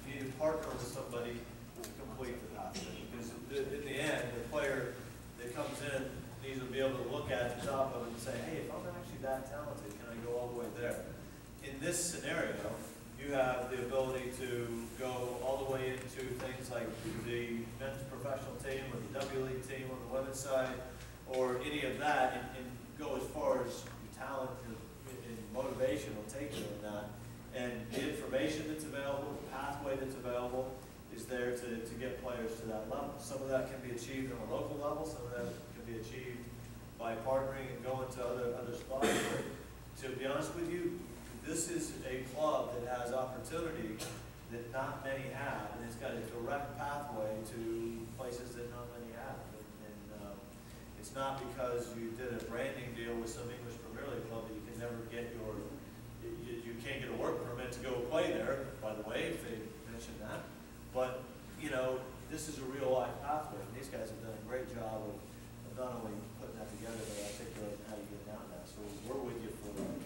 Speaker 2: you need to partner with somebody to complete the pathway. Because in the end, the player that comes in needs to be able to look at the top of it and say, hey, if I'm actually that talented, can I go all the way there? In this scenario, you have the ability to go all the way into things like the men's professional team or the W League team on the women's side, or any of that, and go as far as your talent and motivation will take you in that. And the information that's available, the pathway that's available, is there to get players to that level. Some of that can be achieved on a local level, some of that can be achieved by partnering and going to other spots. But to be honest with you, this is a club that has opportunity that not many have, and it's got a direct pathway to places that not many have. And it's not because you did a branding deal with some English Premier League club that you can never get you can't get a work permit to go play there, by the way, if they mention that. But, this is a real life pathway, and these guys have done a great job of not only putting that together, but articulating how you get down there. So we're with you for that.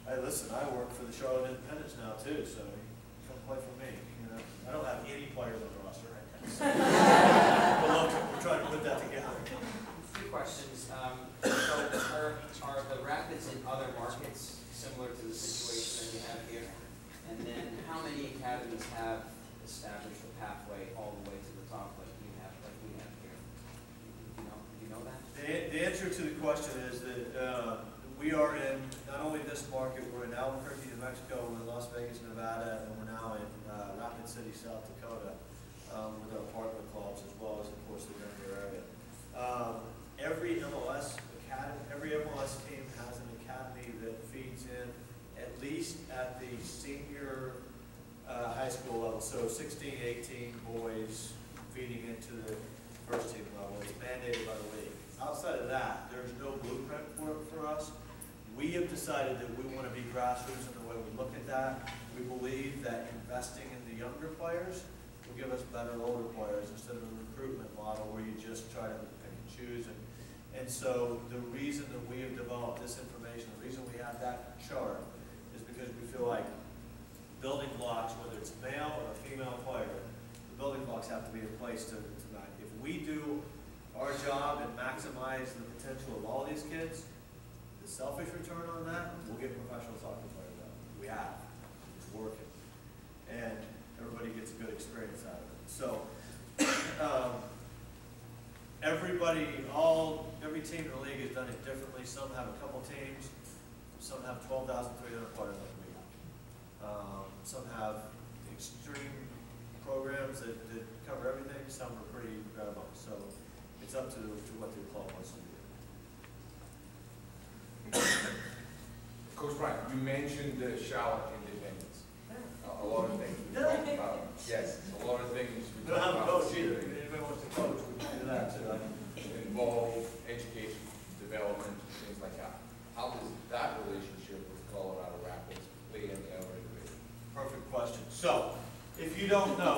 Speaker 2: Hey, listen, I work for the Charlotte Independents now too, so come play for me. I don't have any players on the roster right now. So. But look, we're trying to put that together.
Speaker 12: 2 questions. So are the Rapids in other markets similar to the situation that you have here? And then how many academies have established a pathway all the way to the top like we have here? Do you know that?
Speaker 2: The answer to the question is that we are in not only this market, we're in Albuquerque, New Mexico, we're in Las Vegas, Nevada, and we're now in Rapid City, South Dakota, with our partner clubs, as well as, of course, the Denver area. Every MLS team has an academy that feeds in at least at the senior high school level, so 16, 18 boys feeding into the first team level. It's mandated by the league. Outside of that, there's no blueprint for us. We have decided that we want to be grassroots in the way we look at that. We believe that investing in the younger players will give us better older players instead of a recruitment model where you just try to pick and choose. And so the reason that we have developed this information, the reason we have that chart is because we feel like building blocks, whether it's male or a female player, the building blocks have to be in place tonight. If we do our job and maximize the potential of all these kids, the selfish return on that, we'll get professional soccer players out. We have. It's working. And everybody gets a good experience out of it. So, every team in the league has done it differently. Some have a couple teams. Some have 12,300 players like we have. Some have extreme programs that cover everything. Some are pretty bare bones. So it's up to what the club wants to do.
Speaker 1: Coach Brian, you mentioned the Charlotte Independence. A lot of things we talked about. Yes, a lot of things we
Speaker 2: We don't have a
Speaker 1: talked about.
Speaker 2: coach either. If anybody wants to coach, we can do that too.
Speaker 1: Involve education, development, things like that. How does that relationship with Colorado Rapids play in the Ellery Division?
Speaker 2: Perfect question. So, if you don't know,